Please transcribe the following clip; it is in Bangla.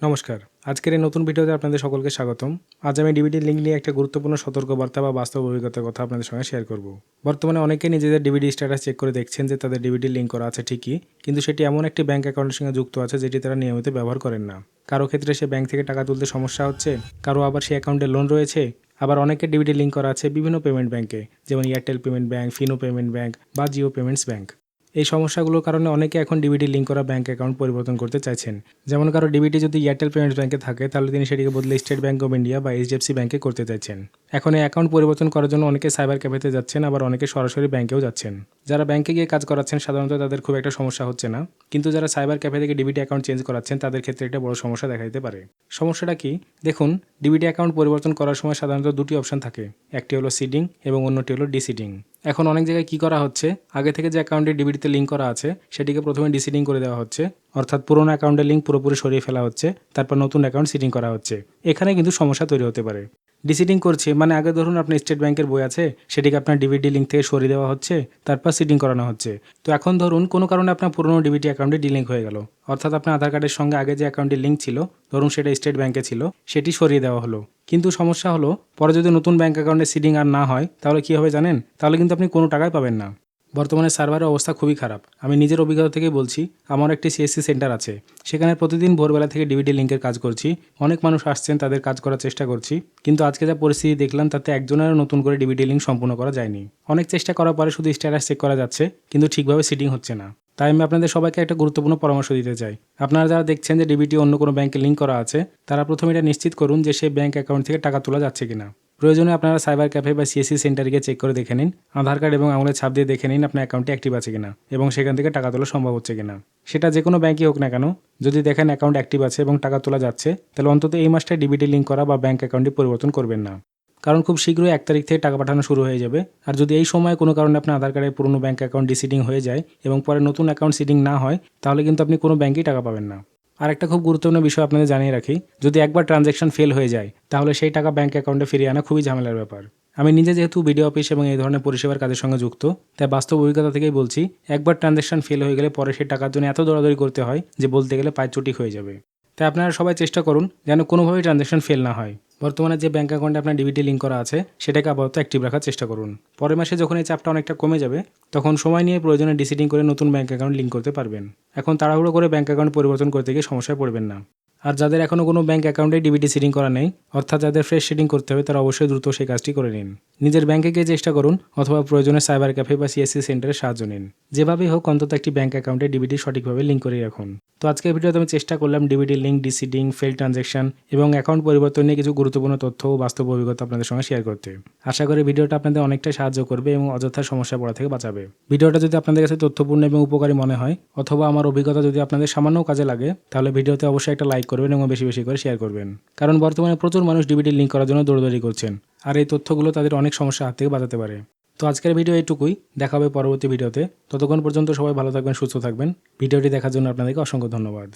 নমস্কার। আজকের এই নতুন ভিডিওতে আপনাদের সকলকে স্বাগতম। আজ আমি ডিবিটির লিঙ্ক নিয়ে একটা গুরুত্বপূর্ণ সতর্কবার্তা বা বাস্তব অভিজ্ঞতার কথা আপনাদের সঙ্গে শেয়ার করব। বর্তমানে অনেকে নিজেদের ডিবিটি স্ট্যাটাস চেক করে দেখছেন যে তাদের ডিবিটির লিঙ্ক করা আছে ঠিকই, কিন্তু সেটি এমন একটি ব্যাংক অ্যাকাউন্টের সঙ্গে যুক্ত আছে যেটি তারা নিয়মিত ব্যবহার করেন না। কারো ক্ষেত্রে সে ব্যাংক থেকে টাকা তুলতে সমস্যা হচ্ছে, কারো আবার সেই অ্যাকাউন্টে লোন রয়েছে, আবার অনেকের ডিবিটি লিঙ্ক করা আছে বিভিন্ন পেমেন্ট ব্যাংকে, যেমন Airtel payment bank, Fino payment bank বা জিও পেমেন্টস ব্যাংক। এই সমস্যাগুলোর কারণে অনেকে এখন ডিবিটি লিঙ্ক করা ব্যাংক অ্যাকাউন্ট পরিবর্তন করতে চাইছেন। যেমন কারো ডিবিটি যদি এয়ারটেল পেমেন্টস ব্যাংকে থাকে, তাহলে তিনি সেটিকে বদলে স্টেট ব্যাংক অফ ইন্ডিয়া বা এইচডিএফসি ব্যাংকে করতে চাইছেন। এখন এই অ্যাকাউন্ট পরিবর্তন করার জন্য অনেকে সাইবার ক্যাফেতে যাচ্ছেন, আবার অনেকে সরাসরি ব্যাংকেও যাচ্ছেন। যারা ব্যাংকে গিয়ে কাজ করাচ্ছেন সাধারণত তাদের খুব একটা সমস্যা হচ্ছে না, কিন্তু যারা সাইবার ক্যাফে থেকে ডিবিটি অ্যাকাউন্ট চেঞ্জ করাচ্ছেন তাদের ক্ষেত্রে একটা বড় সমস্যা দেখা দিতে পারে। সমস্যাটা কি? দেখুন, ডিবিটি অ্যাকাউন্ট পরিবর্তন করার সময় সাধারণত দুটি অপশন থাকে, একটি হলো সিডিং এবং অন্যটি হলো ডিসিডিং। এখন অনেক জায়গায় কি করা হচ্ছে, আগে থেকে যে অ্যাকাউন্টে ডিবিটিতে লিঙ্ক করা আছে সেটিকে প্রথমে ডিসিডিং করে দেওয়া হচ্ছে, অর্থাৎ পুরোনো অ্যাকাউন্টের লিঙ্ক পুরোপুরি সরিয়ে ফেলা হচ্ছে, তারপর নতুন অ্যাকাউন্ট সিডিং করা হচ্ছে। এখানে কিন্তু সমস্যা তৈরি হতে পারে। ডিসিডিং করছে মানে আগে ধরুন আপনার স্টেট ব্যাংকের বই আছে, সেটিকে আপনার ডিবিটি লিঙ্ক থেকে সরিয়ে দেওয়া হচ্ছে, তারপর সিডিং করানো হচ্ছে। তো এখন ধরুন কোনো কারণে আপনার পুরোনো ডিবিটি অ্যাকাউন্টে ডিলিঙ্ক হয়ে গেল, অর্থাৎ আপনার আধার কার্ডের সঙ্গে আগে যে অ্যাকাউন্টের লিঙ্ক ছিল, ধরুন সেটা স্টেট ব্যাংকে ছিল, সেটি সরিয়ে দেওয়া হলো। কিন্তু সমস্যা হলো, পরে যদি নতুন ব্যাংক অ্যাকাউন্টে সিডিং আর না হয় তাহলে কী হবে জানেন? তাহলে কিন্তু আপনি কোনো টাকাই পাবেন না। বর্তমানে সার্ভারের অবস্থা খুবই খারাপ। আমি নিজের অভিজ্ঞতা থেকে বলছি, আমার একটি সিএসসি সেন্টার আছে, সেখানে প্রতিদিন ভোরবেলা থেকে ডিবিটি লিঙ্কের কাজ করছি। অনেক মানুষ আসছেন, তাদের কাজ করার চেষ্টা করছি, কিন্তু আজকে যা পরিস্থিতি দেখলাম তাতে একজনেরও নতুন করে ডিবিটি লিঙ্ক সম্পূর্ণ করা যায়নি। অনেক চেষ্টা করার পরে শুধু স্ট্যাটাস চেক করা যাচ্ছে, কিন্তু ঠিকভাবে সিডিং হচ্ছে না। তাই আমি আপনাদের সবাইকে একটা গুরুত্বপূর্ণ পরামর্শ দিতে চাই। আপনারা যারা দেখছেন যে ডিবিটি অন্য কোনো ব্যাংকে লিঙ্ক করা আছে, তারা প্রথমে এটা নিশ্চিত করুন যে সেই ব্যাংক অ্যাকাউন্ট থেকে টাকা তোলা যাচ্ছে কিনা। প্রয়োজনে আপনারা সাইবার ক্যাফে বা সিএসসি সেন্টারে গিয়ে চেক করে দেখে নিন, আধার কার্ড এবং আঙুলের ছাপ দিয়ে দেখে নিন আপনার অ্যাকাউন্টে অ্যাক্টিভ আছে কিনা এবং সেখান থেকে টাকা তোলা সম্ভব হচ্ছে কিনা। সেটা যে কোনো ব্যাংকই হোক না কেন, যদি দেখেন অ্যাকাউন্ট অ্যাক্টিভ আছে এবং টাকা তোলা যাচ্ছে, তাহলে অন্তত এই মাসটায় ডিবিটি লিঙ্ক করা বা ব্যাংক অ্যাকাউন্টটি পরিবর্তন করবেন না। কারণ খুব শীঘ্রই 1 তারিখ থেকে টাকা পাঠানো শুরু হয়ে যাবে। আর যদি এই সময় কোনো কারণে আপনার আধার কার্ডের পুরনো ব্যাংক অ্যাকাউন্ট ডিসিডিং হয়ে যায় এবং পরে নতুন অ্যাকাউন্ট সিডিং না হয়, তাহলে কিন্তু আপনি কোনো ব্যাংকেই টাকা পাবেন না। আর একটা খুব গুরুত্বপূর্ণ বিষয় আপনাদের জানিয়ে রাখি, যদি একবার ট্রানজ্যাকশন ফেল হয়ে যায়, তাহলে সেই টাকা ব্যাংক অ্যাকাউন্টে ফিরিয়ে আনা খুবই ঝামেলার ব্যাপার। আমি নিজে যেহেতু বিডিও অফিস এবং এই ধরনের পরিষেবার কাজের সঙ্গে যুক্ত, তাই বাস্তব অভিজ্ঞতা থেকেই বলছি, একবার ট্রানজ্যাকশন ফেল হয়ে গেলে পরে সেই টাকার জন্য এত দৌড়াদৌড়ি করতে হয় যে বলতে গেলে পায়ের চটি হয়ে যাবে। তাই আপনারা সবাই চেষ্টা করুন যেন কোনোভাবেই ট্রানজ্যাকশন ফেল না হয়। বর্তমানে যে ব্যাংক অ্যাকাউন্টে আপনার ডিবিটি লিঙ্ক করা আছে সেটাকে আপাতত অ্যাক্টিভ রাখার চেষ্টা করুন। পরের মাসে যখন এই চাপটা অনেকটা কমে যাবে, তখন সময় নিয়ে প্রয়োজনে ডিসিডিং করে নতুন ব্যাংক অ্যাকাউন্ট লিঙ্ক করতে পারবেন। এখন তাড়াহুড়ো করে ব্যাংক অ্যাকাউন্ট পরিবর্তন করতে গিয়ে সমস্যায় পড়বেন না। আর যাদের এখনও কোনো ব্যাংক অ্যাকাউন্টে ডিবিটি সিডিং করা নেই, অর্থাৎ যাদের ফ্রেশ সিডিং করতে হবে, তারা অবশ্যই দ্রুত সেই কাজটি করে নিন। নিজের ব্যাংকে গিয়ে চেষ্টা করুন, অথবা প্রয়োজনে সাইবার ক্যাফে বা সিএসসি সেন্টারে সাহায্য নিন। যেভাবেই হোক অন্তত একটি ব্যাংক অ্যাকাউন্টে ডিবিটি সঠিকভাবে লিঙ্ক করে রাখুন। তো আজকের ভিডিওতে আমি চেষ্টা করলাম ডিবিটি লিঙ্ক, ডিসিডিং, ফেল ট্রানজ্যাকশন এবং অ্যাকাউন্ট পরিবর্তন নিয়ে কিছু গুরুত্বপূর্ণ তথ্য ও বাস্তব অভিজ্ঞতা আপনাদের সঙ্গে শেয়ার করতে। আশা করি ভিডিওটা আপনাদের অনেকটাই সাহায্য করবে এবং অযথা সমস্যা পড়া থেকে বাঁচাবে। ভিডিওটা যদি আপনাদের কাছে তথ্যপূর্ণ এবং উপকারী মনে হয়, অথবা আমার অভিজ্ঞতা যদি আপনাদের সামান্য কাজে লাগে, তাহলে ভিডিওতে অবশ্যই একটা লাইক করবেন এবং বেশি বেশি করে শেয়ার করবেন। কারণ বর্তমানে প্রচুর মানুষ ডিবিটি লিঙ্ক করার জন্য দৌড়াদৌড়ি করছেন, আর এই তথ্যগুলো তাদের অনেক সমস্যা হাত থেকে বাঁচাতে পারে। তো আজকের ভিডিও এইটুকুই, দেখা হবে পরবর্তী ভিডিওতে। ততক্ষণ পর্যন্ত সবাই ভালো থাকবেন, সুস্থ থাকবেন। ভিডিওটি দেখার জন্য আপনাদেরকে অসংখ্য ধন্যবাদ।